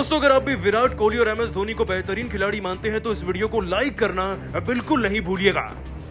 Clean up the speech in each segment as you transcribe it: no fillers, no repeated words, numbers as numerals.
दोस्तों अगर आप भी विराट कोहली और MS धोनी को बेहतरीन खिलाड़ी मानते हैं तो इस वीडियो को लाइक करना बिल्कुल नहीं भूलिएगा।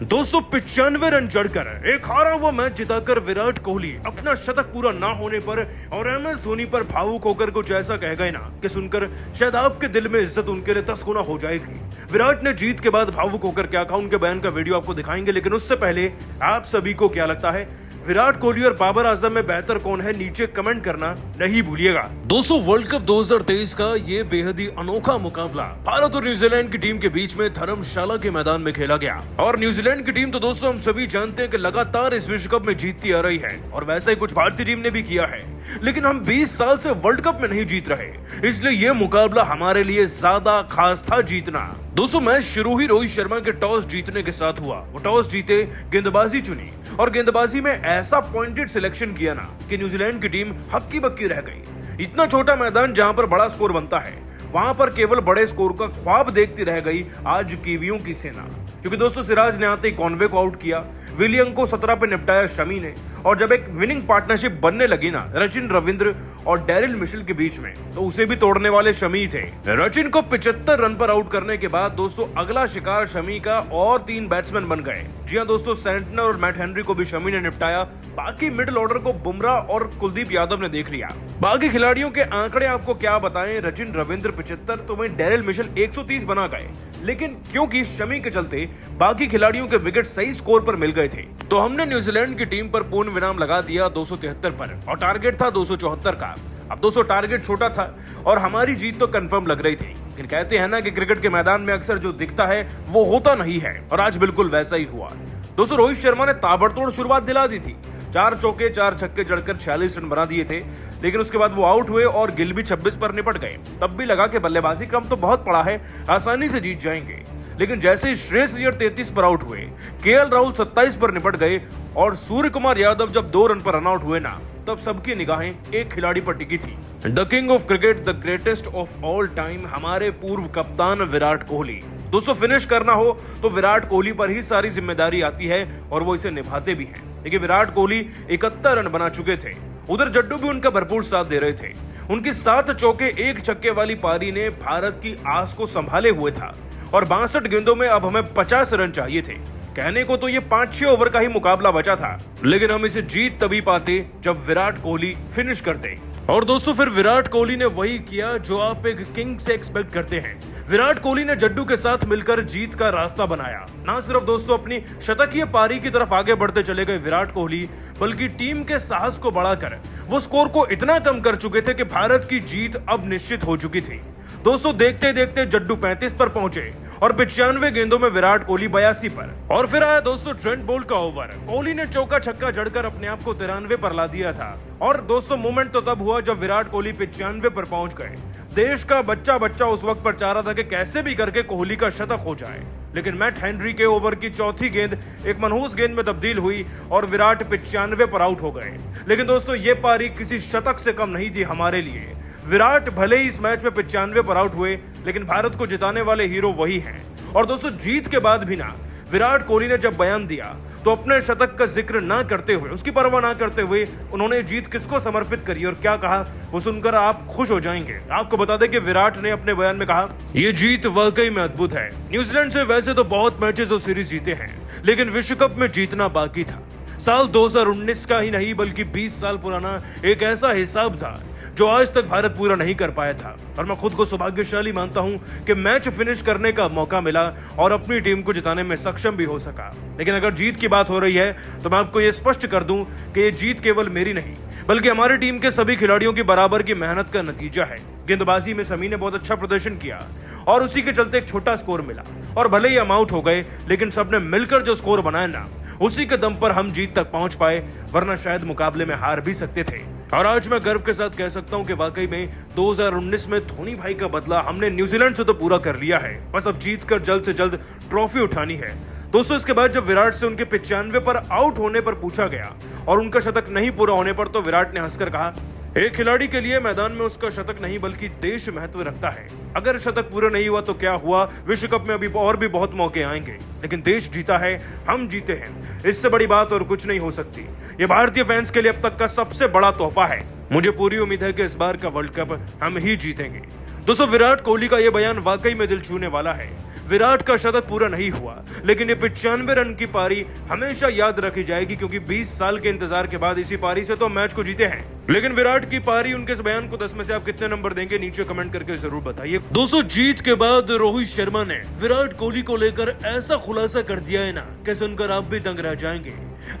295 रन जड़कर एक हारा हुआ मैच जिताकर विराट कोहली अपना शतक पूरा ना होने पर और MS धोनी पर भावुक होकर कुछ ऐसा कह गए ना कि सुनकर शायद आपके दिल में इज्जत उनके लिए 10 गुना हो जाएगी। विराट ने जीत के बाद भावुक होकर क्या कहा, उनके बयान का वीडियो आपको दिखाएंगे, लेकिन उससे पहले आप सभी को क्या लगता है विराट कोहली और बाबर आजम में बेहतर कौन है, नीचे कमेंट करना नहीं भूलिएगा। दोस्तों वर्ल्ड कप 2023 का ये बेहद ही अनोखा मुकाबला भारत और न्यूजीलैंड की टीम के बीच में धर्मशाला के मैदान में खेला गया। और न्यूजीलैंड की टीम तो दोस्तों हम सभी जानते हैं कि लगातार इस विश्व कप में जीतती आ रही है और वैसा ही कुछ भारतीय टीम ने भी किया है, लेकिन हम 20 साल से वर्ल्ड कप में नहीं जीत रहे, इसलिए ये मुकाबला हमारे लिए ज्यादा खास था जीतना। दोस्तों मैच शुरू ही रोहित शर्मा के टॉस जीतने के साथ हुआ। वो टॉस जीते, गेंदबाजी चुनी और गेंदबाजी में ऐसा पॉइंटेड सिलेक्शन किया ना कि न्यूजीलैंड की टीम हक्की बक्की रह गई। इतना छोटा मैदान जहां पर बड़ा स्कोर बनता है, वहां पर केवल बड़े स्कोर का ख्वाब देखती रह गई आज कीवियों की सेना। क्योंकि दोस्तों सिराज ने आते ही कॉनवे को आउट किया, विलियम को 17 पे निपटाया शमी ने, और जब एक विनिंग पार्टनरशिप बनने लगी ना रचिन रविंद्र और डेरिल मिशेल के बीच में, तो उसे भी तोड़ने वाले शमी थे। रचिन को 75 रन पर आउट करने के बाद दोस्तों अगला शिकार शमी का और 3 बैट्समैन बन गए। जी हां दोस्तों, सेंटनर और मैट हेनरी को भी शमी ने निपटाया। बाकी मिडिल ऑर्डर को बुमराह और कुलदीप यादव ने देख लिया। बाकी खिलाड़ियों के आंकड़े आपको क्या बताएं, रचिन रविंद्र 75 तो वहीं डेरिल मिशेल 130 बना गए, लेकिन क्योंकि शमी के चलते बाकी खिलाड़ियों के विकेट सही स्कोर पर मिल गए थे, तो हमने न्यूजीलैंड की टीम पर पूर्ण विराम लगा दिया 273 पर और टारगेट था 274 का। अब दोस्तों टारगेट छोटा था और हमारी जीत तो कंफर्म लग रही थी, लेकिन कहते हैं ना कि क्रिकेट के मैदान में अक्सर जो दिखता है वो होता नहीं है, और आज बिल्कुल वैसा ही हुआ। दोस्तों रोहित शर्मा ने ताबड़तोड़ शुरुआत दिला दी थी, 4 चौके 4 छक्के जड़कर 46 रन बना दिए थे, लेकिन उसके बाद वो आउट हुए और गिल भी 26 पर निपट गए। तब भी लगा कि बल्लेबाजी क्रम तो बहुत पड़ा है, आसानी से जीत जाएंगे, लेकिन जैसे ही श्रेयस अय्यर 33 पर आउट हुए, केएल राहुल 27 पर निपट गए और सूर्य कुमार यादव जब 2 रन पर रन आउट हुए ना, तब सबकी निगाहें एक खिलाड़ी पर टिकी थी। The king of cricket, the greatest of all time, हमारे पूर्व कप्तान विराट कोहली। दोस्तों फिनिश करना हो तो विराट कोहली पर ही सारी जिम्मेदारी आती है और वो इसे निभाते भी हैं। देखिए विराट कोहली 71 रन बना चुके थे, उधर जड्डू भी उनका भरपूर साथ दे रहे थे। उनकी 7 चौके 1 छक्के वाली पारी ने भारत की आस को संभाले हुए था और 62 गेंदों में अब हमें 50 रन चाहिए थे। कहने को तो ये 5-6 ओवर का ही मुकाबला बचा था, लेकिन हम इसे जीत तभी पाते जब विराट कोहली फिनिश करते। और दोस्तों फिर विराट कोहली ने वही किया जो आप एक किंग से एक्सपेक्ट करते हैं। विराट कोहली ने जड्डू के साथ मिलकर जीत का रास्ता बनाया। ना सिर्फ दोस्तों अपनी शतकीय पारी की तरफ आगे बढ़ते चले गए विराट कोहली, बल्कि टीम के साहस को बढ़ाकर वो स्कोर को इतना कम कर चुके थे कि भारत की जीत अब निश्चित हो चुकी थी। दोस्तों देखते देखते जड्डू 35 पर पहुंचे और 95 गेंदों में विराट कोहली 82 पर। और फिर आया दोस्तों ट्रेंट बोल्ट का ओवर। कोहली ने चौका छक्का जड़कर अपने आप को 93 पर ला दिया था। और दोस्तों मोमेंट तो तब हुआ जब विराट कोहली 95 पर पहुंच गए। देश का बच्चा उस वक्त पर चाह रहा था कि कैसे भी करके कोहली का शतक हो जाए, लेकिन मैट हेनरी के ओवर की चौथी गेंद एक मनहूस गेंद में तब्दील हुई और विराट 95 पर आउट हो गए। लेकिन दोस्तों ये पारी किसी शतक से कम नहीं थी हमारे लिए। विराट भले ही इस मैच में 95 पर आउट हुए, लेकिन भारत को जिताने वाले हीरो वही हैं। और दोस्तों जीत के बाद भी ना विराट कोहली ने जब बयान दिया तो अपने शतक का जिक्र ना करते हुए, उसकी परवाह ना करते हुए उन्होंने जीत किसको समर्पित करी और क्या कहा वो सुनकर आप खुश हो जाएंगे। आपको बता दें कि विराट ने अपने बयान में कहा, ये जीत वाकई में अद्भुत है। न्यूजीलैंड से वैसे तो बहुत मैचेस और सीरीज जीते हैं, लेकिन विश्व कप में जीतना बाकी था। साल 2019 का ही नहीं बल्कि 20 साल पुराना एक ऐसा हिसाब था जो आज तक भारत पूरा नहीं कर पाया था। और मैं खुद को सौभाग्यशाली मानता हूं कि मैच फिनिश करने का मौका मिला और अपनी टीम को जिताने में सक्षम भी हो सका। लेकिन अगर जीत की बात हो रही है तो मैं आपको यह स्पष्ट कर दूं कि ये जीत केवल मेरी नहीं बल्कि हमारी टीम के सभी खिलाड़ियों की बराबर की मेहनत का नतीजा है। गेंदबाजी में शमी ने बहुत अच्छा प्रदर्शन किया और उसी के चलते एक छोटा स्कोर मिला, और भले ही हम आउट हो गए, लेकिन सबने मिलकर जो स्कोर बनाया ना, उसी के दम पर हम जीत तक पहुंच पाए, वरना शायद मुकाबले में हार भी सकते थे। और आज मैं गर्व के साथ कह सकता हूं कि वाकई में 2019 में धोनी भाई का बदला हमने न्यूजीलैंड से तो पूरा कर लिया है, बस अब जीत कर जल्द से जल्द ट्रॉफी उठानी है। दोस्तों इसके बाद जब विराट से उनके 95 पर आउट होने पर पूछा गया और उनका शतक नहीं पूरा होने पर, तो विराट ने हंसकर कहा, एक खिलाड़ी के लिए मैदान में उसका शतक नहीं बल्कि देश महत्व रखता है। अगर शतक पूरा नहीं हुआ तो क्या हुआ, विश्व कप में अभी और भी बहुत मौके आएंगे, लेकिन देश जीता है, हम जीते हैं, इससे बड़ी बात और कुछ नहीं हो सकती। ये भारतीय फैंस के लिए अब तक का सबसे बड़ा तोहफा है। मुझे पूरी उम्मीद है कि इस बार का वर्ल्ड कप हम ही जीतेंगे। दोस्तों विराट कोहली का यह बयान वाकई में दिल छूने वाला है। विराट का शतक पूरा नहीं हुआ, लेकिन ये 95 रन की पारी हमेशा याद रखी जाएगी, क्योंकि 20 साल के इंतजार के बाद इसी पारी से तो मैच को जीते हैं। लेकिन विराट की पारी, उनके इस बयान को 10 में से आप कितने नंबर देंगे, नीचे कमेंट करके जरूर बताइए। दोस्तों जीत के बाद रोहित शर्मा ने विराट कोहली को लेकर ऐसा खुलासा कर दिया है ना कि सुनकर आप भी दंग रह जाएंगे।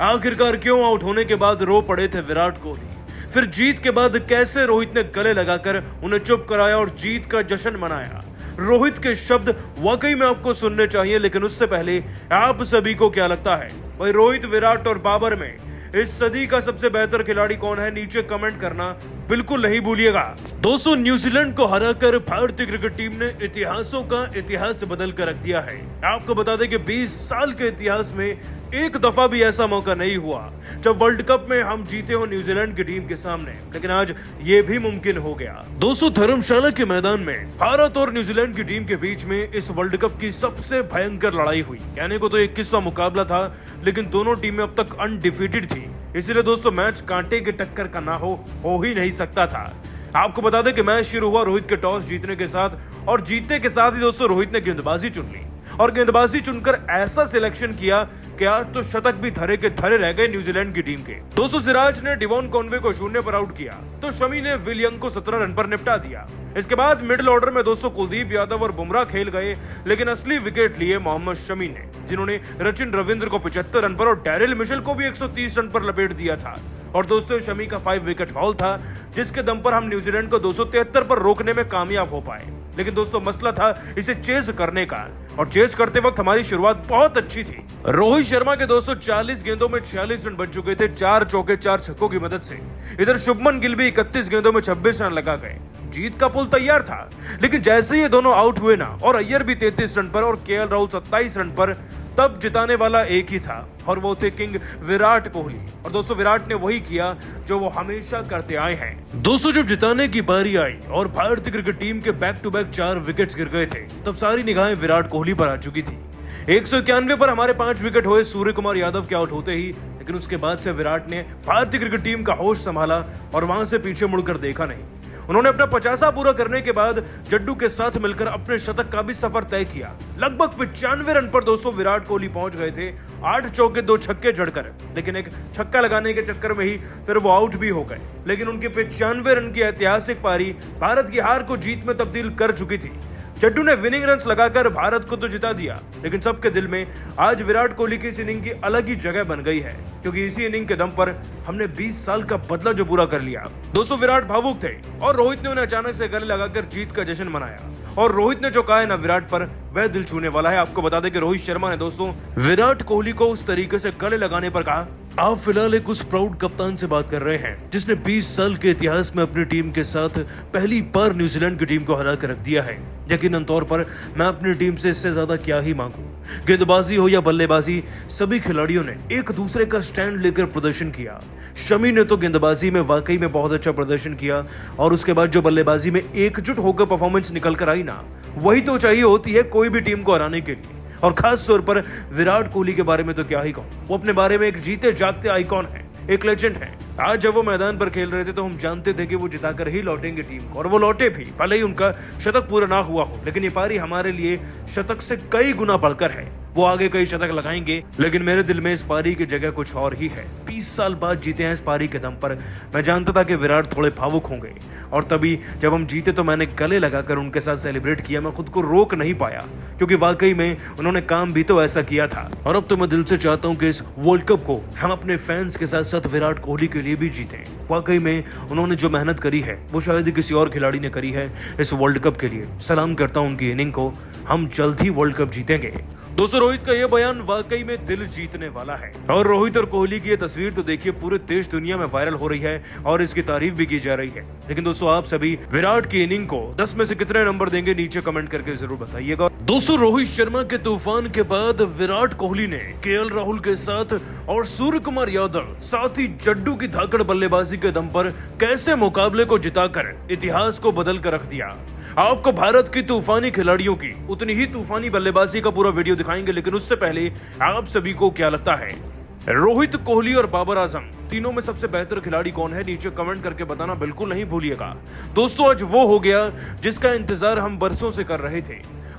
आखिरकार क्यों आउट होने के बाद रो पड़े थे विराट कोहली, फिर जीत के बाद कैसे रोहित ने गले लगाकर उन्हें चुप कराया और जीत का जश्न मनाया। रोहित के शब्द वाकई में आपको सुनने चाहिए, लेकिन उससे पहले आप सभी को क्या लगता है भाई, रोहित, विराट और बाबर में इस सदी का सबसे बेहतर खिलाड़ी कौन है? नीचे कमेंट करना बिल्कुल नहीं भूलिएगा। दोस्तों न्यूजीलैंड को हराकर भारतीय क्रिकेट टीम ने इतिहासों का इतिहास बदल कर रख दिया है। आपको बता दें कि 20 साल के इतिहास में एक दफा भी ऐसा मौका नहीं हुआ जब वर्ल्ड कप में हम जीते हो न्यूजीलैंड की टीम के सामने, लेकिन आज ये भी मुमकिन हो गया। दोस्तों धर्मशाला के मैदान में भारत और न्यूजीलैंड की टीम के बीच में इस वर्ल्ड कप की सबसे भयंकर लड़ाई हुई। कहने को तो 21वां मुकाबला था, लेकिन दोनों टीमें अब तक अनडिफीटेड थी, इसलिए दोस्तों मैच कांटे की टक्कर का ना हो ही नहीं सकता था। आपको बता दें कि मैच शुरू हुआ रोहित के टॉस जीतने के साथ, और जीतने के साथ ही दोस्तों रोहित ने गेंदबाजी चुन ली, और गेंदबाजी चुनकर ऐसा सिलेक्शन किया कि आज तो शतक भी धरे के धरे रह गए न्यूजीलैंड की टीम के। दोस्तों सिराज ने डिवॉन कॉनवे को 0 पर आउट किया, तो शमी ने विलियम को 17 रन पर निपटा दिया। इसके बाद मिडिल ऑर्डर में दोस्तों कुलदीप यादव और बुमराह खेल गए, लेकिन असली विकेट लिए मोहम्मद शमी ने, जिन्होंने रचिन रविंद्र को 75 रन पर और डैरिल मिशेल को भी 130 रन पर लपेट दिया था। और दोस्तों शमी का 5 विकेट हॉल था, जिसके दम पर हम न्यूजीलैंड को 273 पर रोकने में कामयाब हो पाए। लेकिन दोस्तों मसला था इसे चेस करने का, और चेस करते वक्त हमारी शुरुआत बहुत अच्छी थी। रोहित शर्मा के दोस्तों 40 गेंदों में 46 रन बन चुके थे, 4 चौके 4 छक्कों की मदद से। इधर शुभमन गिल भी 31 गेंदों में 26 रन लगा गए। जीत का पुल तैयार था, लेकिन जैसे ये दोनों आउट हुए ना, और अय्यर भी 33 रन पर और केएल राहुल 27 रन पर, तब जिताने वाला एक ही था, और वो थे किंग विराट कोहली। और दोस्तों विराट ने वही किया जो वो हमेशा करते आए हैं। दोस्तों जब जिताने की बारी आई और भारतीय क्रिकेट टीम के बैक टू बैक 4 विकेट्स गिर गए थे, तब सारी निगाहें विराट कोहली पर आ चुकी थी। 191 पर हमारे 5 विकेट हुए सूर्य कुमार यादव के आउट होते ही, लेकिन उसके बाद से विराट ने भारतीय क्रिकेट टीम का होश संभाला और वहां से पीछे मुड़कर देखा नहीं। उन्होंने अपना 50वां पूरा करने के बाद जड्डू के साथ मिलकर अपने शतक का भी सफर तय किया। लगभग 95 रन पर दोस्तों विराट कोहली पहुंच गए थे, 8 चौके 2 छक्के जड़कर, लेकिन एक छक्का लगाने के चक्कर में ही फिर वो आउट भी हो गए। लेकिन उनके 95 रन की ऐतिहासिक पारी भारत की हार को जीत में तब्दील कर चुकी थी। जड्डू ने विनिंग रन्स लगाकर भारत को तो जिता दिया, लेकिन सबके दिल में आज विराट कोहली की इस इनिंग की अलग ही जगह बन गई है, क्योंकि इसी इनिंग के दम पर हमने 20 साल का बदला जो पूरा कर लिया। दोस्तों विराट भावुक थे और रोहित ने उन्हें अचानक से गले लगाकर जीत का जश्न मनाया, और रोहित ने जो कहा है ना विराट पर, वह दिल छूने वाला है। आपको बता दें कि रोहित शर्मा ने दोस्तों विराट कोहली को उस तरीके से गले लगाने पर कहा, आप फिलहाल एक उस प्राउड कप्तान से बात कर रहे हैं जिसने 20 साल के इतिहास में अपनी टीम के साथ पहली बार न्यूजीलैंड की टीम को हरा कर रख दिया है। यकीनन तौर पर मैं अपनी टीम से इससे ज्यादा क्या ही मांगू। गेंदबाजी हो या बल्लेबाजी, सभी खिलाड़ियों ने एक दूसरे का स्टैंड लेकर प्रदर्शन किया। शमी ने तो गेंदबाजी में वाकई में बहुत अच्छा प्रदर्शन किया, और उसके बाद जो बल्लेबाजी में एकजुट होकर परफॉर्मेंस निकल कर आई ना, वही तो चाहिए होती है कोई भी टीम को हराने के लिए। और खास तौर पर विराट कोहली के बारे में तो क्या ही कहूं, वो अपने बारे में एक जीते जागते आइकॉन है, एक लेजेंड है। आज जब वो मैदान पर खेल रहे थे तो हम जानते थे कि वो जिताकर ही लौटेंगे टीम को, और वो लौटे भी, भले ही उनका शतक पूरा ना हुआ हो। लेकिन ये पारी हमारे लिए शतक से कई गुना बढ़कर है। वो आगे कई शतक लगाएंगे, लेकिन मेरे दिल में इस पारी की जगह कुछ और ही है। 20 साल बाद जीते हैं इस पारी के दम पर। मैं जानता था कि विराट थोड़े भावुक होंगे, और तभी जब हम जीते तो मैंने गले लगाकर उनके साथ सेलिब्रेट किया। मैं खुद को रोक नहीं पाया, क्योंकि वाकई में उन्होंने काम भी तो ऐसा किया था। और अब तो मैं दिल से चाहता हूं कि इस वर्ल्ड कप को हम अपने फैंस के साथ साथ विराट कोहली के लिए भी जीतें। वाकई में उन्होंने जो मेहनत करी है वो शायद ही किसी और खिलाड़ी ने करी है इस वर्ल्ड कप के लिए। सलाम करता हूं उनकी इनिंग को। हम जल्द ही वर्ल्ड कप जीतेंगे। दोस्तों रोहित का यह बयान वाकई में दिल जीतने वाला है, और रोहित और कोहली की यह तस्वीर तो देखिए पूरे देश दुनिया में वायरल हो रही है, और इसकी तारीफ भी की जा रही है। लेकिन दोस्तों आप सभी विराट की इनिंग को 10 में से कितने नंबर देंगे, नीचे कमेंट करके जरूर बताइएगा। दोस्तों रोहित शर्मा के तूफान के बाद विराट कोहली ने केएल राहुल के साथ और सूर्य कुमार यादव, साथ ही जड्डू की धाकड़ बल्लेबाजी के दम पर कैसे मुकाबले को जिताकर इतिहास को बदल कर रख दिया। आपको भारत की तूफानी खिलाड़ियों की उतनी ही तूफानी बल्लेबाजी का पूरा वीडियो दिखाएंगे, लेकिन उससे पहले आप सभी को क्या लगता है रोहित, कोहली और बाबर आजम तीनों में सबसे बेहतर खिलाड़ी कौन है, नीचे कमेंट करके बताना बिल्कुल नहीं भूलिएगा। दोस्तों, आज वो हो गया जिसका इंतजार हम बरसों से कर रहे थे।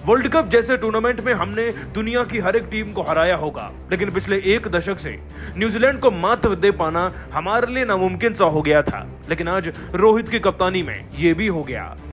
वर्ल्ड कप जैसे टूर्नामेंट में हमने दुनिया की हर एक टीम को हराया होगा, लेकिन पिछले एक दशक से न्यूजीलैंड को मात दे पाना हमारे लिए नामुमकिन सा हो गया था। लेकिन आज रोहित की कप्तानी में ये भी हो गया।